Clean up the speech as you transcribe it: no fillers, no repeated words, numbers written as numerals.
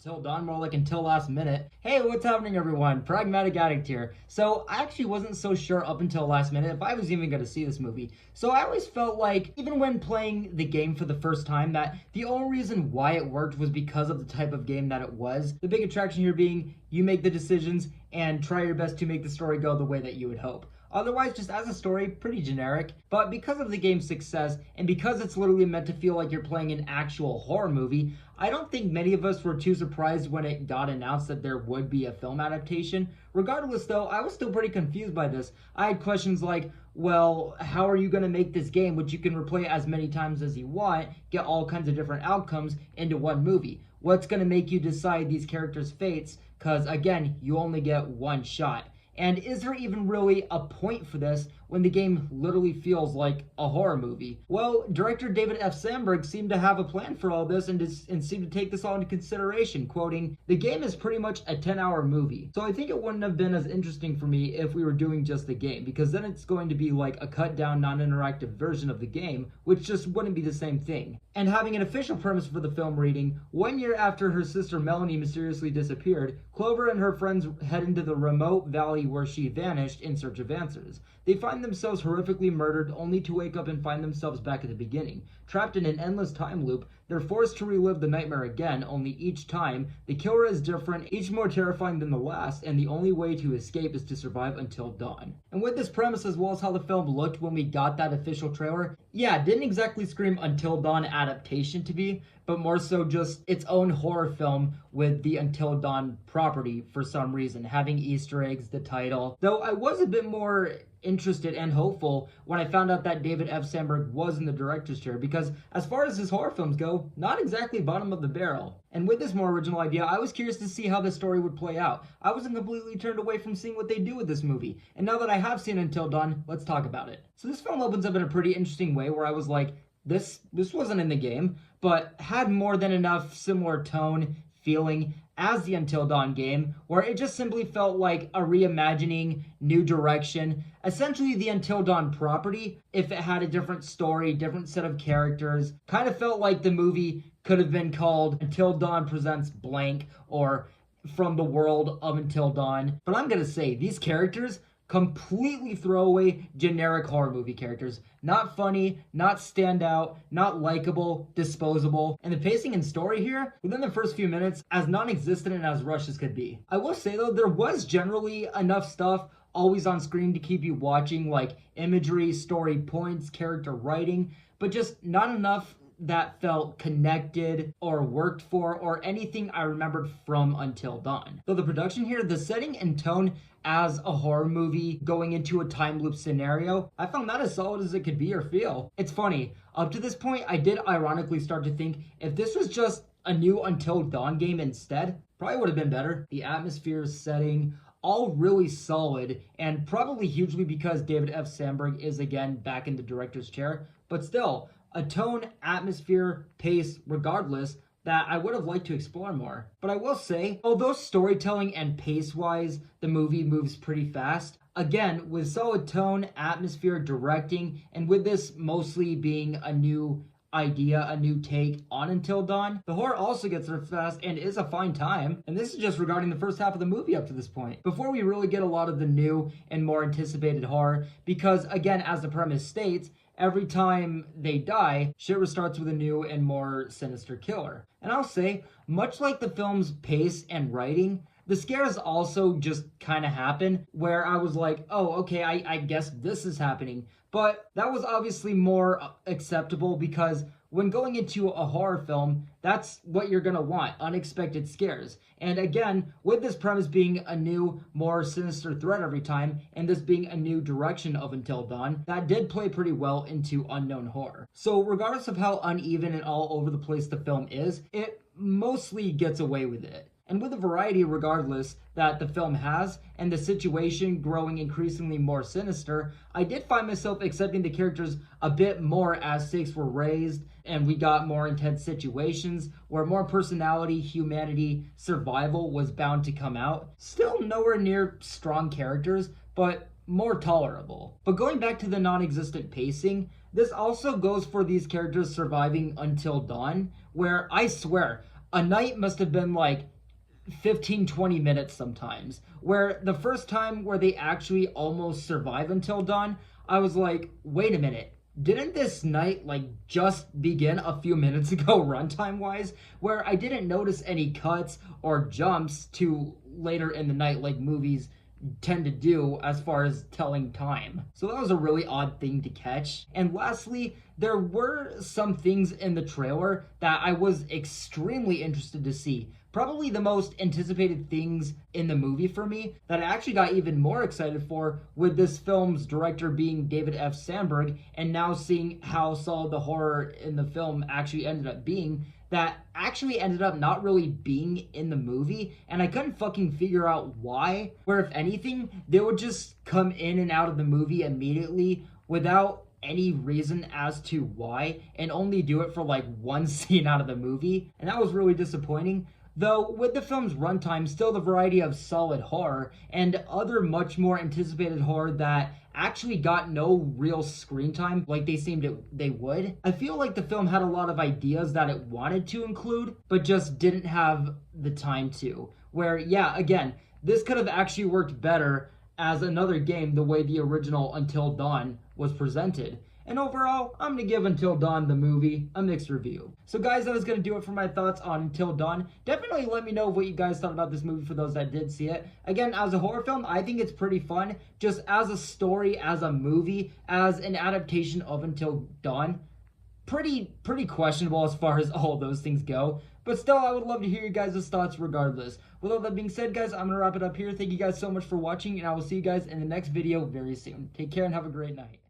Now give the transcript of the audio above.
Until dawn, more like until last minute. Hey, what's happening, everyone? Pragmatic Addict here. So, I actually wasn't so sure up until last minute if I was even going to see this movie. So, I always felt like, even when playing the game for the first time, that the only reason why it worked was because of the type of game that it was. The big attraction here being you make the decisions and try your best to make the story go the way that you would hope. Otherwise, just as a story, pretty generic. But because of the game's success, and because it's literally meant to feel like you're playing an actual horror movie, I don't think many of us were too surprised when it got announced that there would be a film adaptation. Regardless though, I was still pretty confused by this. I had questions like, well, how are you going to make this game, which you can replay as many times as you want, get all kinds of different outcomes into one movie? What's going to make you decide these characters' fates? Because again, you only get one shot. And is there even really a point for this when the game literally feels like a horror movie? Well, director David F. Sandberg seemed to have a plan for all this and seemed to take this all into consideration, quoting, "The game is pretty much a 10-hour movie. So I think it wouldn't have been as interesting for me if we were doing just the game, because then it's going to be like a cut down, non-interactive version of the game, which just wouldn't be the same thing." And having an official premise for the film reading, 1 year after her sister Melanie mysteriously disappeared, Clover and her friends head into the remote valley where she vanished in search of answers. They find themselves horrifically murdered only to wake up and find themselves back at the beginning. Trapped in an endless time loop, they're forced to relive the nightmare again, only each time, the killer is different, each more terrifying than the last, and the only way to escape is to survive until dawn. And with this premise as well as how the film looked when we got that official trailer, yeah, it didn't exactly scream Until Dawn adaptation to me, but more so just its own horror film with the Until Dawn property for some reason, having Easter eggs, the title. Though I was a bit more interested and hopeful when I found out that David F. Sandberg was in the director's chair, because as far as his horror films go, not exactly bottom of the barrel. And with this more original idea, I was curious to see how the story would play out. I wasn't completely turned away from seeing what they do with this movie. And now that I have seen Until Dawn, let's talk about it. So this film opens up in a pretty interesting way where I was like, this wasn't in the game, but had more than enough similar tone, feeling as the Until Dawn game, where it just simply felt like a reimagining, new direction, essentially the Until Dawn property, if it had a different story, different set of characters. Kind of felt like the movie could have been called Until Dawn Presents Blank, or From the World of Until Dawn. But I'm gonna say, these characters, completely throwaway, generic horror movie characters. Not funny, not standout, not likable, disposable. And the pacing and story here, within the first few minutes, as non-existent and as rushed as could be. I will say though, there was generally enough stuff always on screen to keep you watching, like imagery, story points, character writing, but just not enough that felt connected or worked for or anything I remembered from Until Dawn. Though the production here, the setting and tone as a horror movie going into a time loop scenario, I found that as solid as it could be or feel. It's funny, up to this point I did ironically start to think if this was just a new Until Dawn game instead, probably would have been better. The atmosphere, setting, all really solid, and probably hugely because David F. Sandberg is again back in the director's chair, but still, a tone, atmosphere, pace, regardless, that I would have liked to explore more. But I will say, although storytelling and pace-wise, the movie moves pretty fast, again, with solid tone, atmosphere, directing, and with this mostly being a new idea, a new take on Until Dawn, the horror also gets there fast and is a fine time. And this is just regarding the first half of the movie up to this point, before we really get a lot of the new and more anticipated horror, because again, as the premise states, every time they die, shit restarts with a new and more sinister killer. And I'll say, much like the film's pace and writing, the scares also just kind of happen, where I was like, oh, okay, I guess this is happening. But that was obviously more acceptable because when going into a horror film, that's what you're gonna want, unexpected scares. And again, with this premise being a new, more sinister threat every time, and this being a new direction of Until Dawn, that did play pretty well into unknown horror. So regardless of how uneven and all over the place the film is, it mostly gets away with it. And with the variety regardless that the film has, and the situation growing increasingly more sinister, I did find myself accepting the characters a bit more as stakes were raised, and we got more intense situations where more personality, humanity, survival was bound to come out. Still nowhere near strong characters, but more tolerable. But going back to the non-existent pacing, this also goes for these characters surviving Until Dawn, where I swear, a night must have been like 15-20 minutes sometimes, where the first time where they actually almost survive until dawn, I was like, wait a minute, didn't this night like just begin a few minutes ago runtime wise, where I didn't notice any cuts or jumps to later in the night like movies tend to do as far as telling time. So that was a really odd thing to catch. And lastly, there were some things in the trailer that I was extremely interested to see. Probably the most anticipated things in the movie for me that I actually got even more excited for, with this film's director being David F. Sandberg, and now seeing how solid the horror in the film actually ended up being, that actually ended up not really being in the movie, and I couldn't fucking figure out why, where if anything, they would just come in and out of the movie immediately without any reason as to why, and only do it for like one scene out of the movie, and that was really disappointing. Though, with the film's runtime, still the variety of solid horror and other much more anticipated horror that actually got no real screen time like they seemed they would. I feel like the film had a lot of ideas that it wanted to include, but just didn't have the time to. Where, yeah, again, this could have actually worked better as another game the way the original Until Dawn was presented. And overall, I'm going to give Until Dawn, the movie, a mixed review. So guys, that is going to do it for my thoughts on Until Dawn. Definitely let me know what you guys thought about this movie for those that did see it. Again, as a horror film, I think it's pretty fun. Just as a story, as a movie, as an adaptation of Until Dawn, pretty questionable as far as all those things go. But still, I would love to hear you guys' thoughts regardless. With all that being said, guys, I'm going to wrap it up here. Thank you guys so much for watching, and I will see you guys in the next video very soon. Take care and have a great night.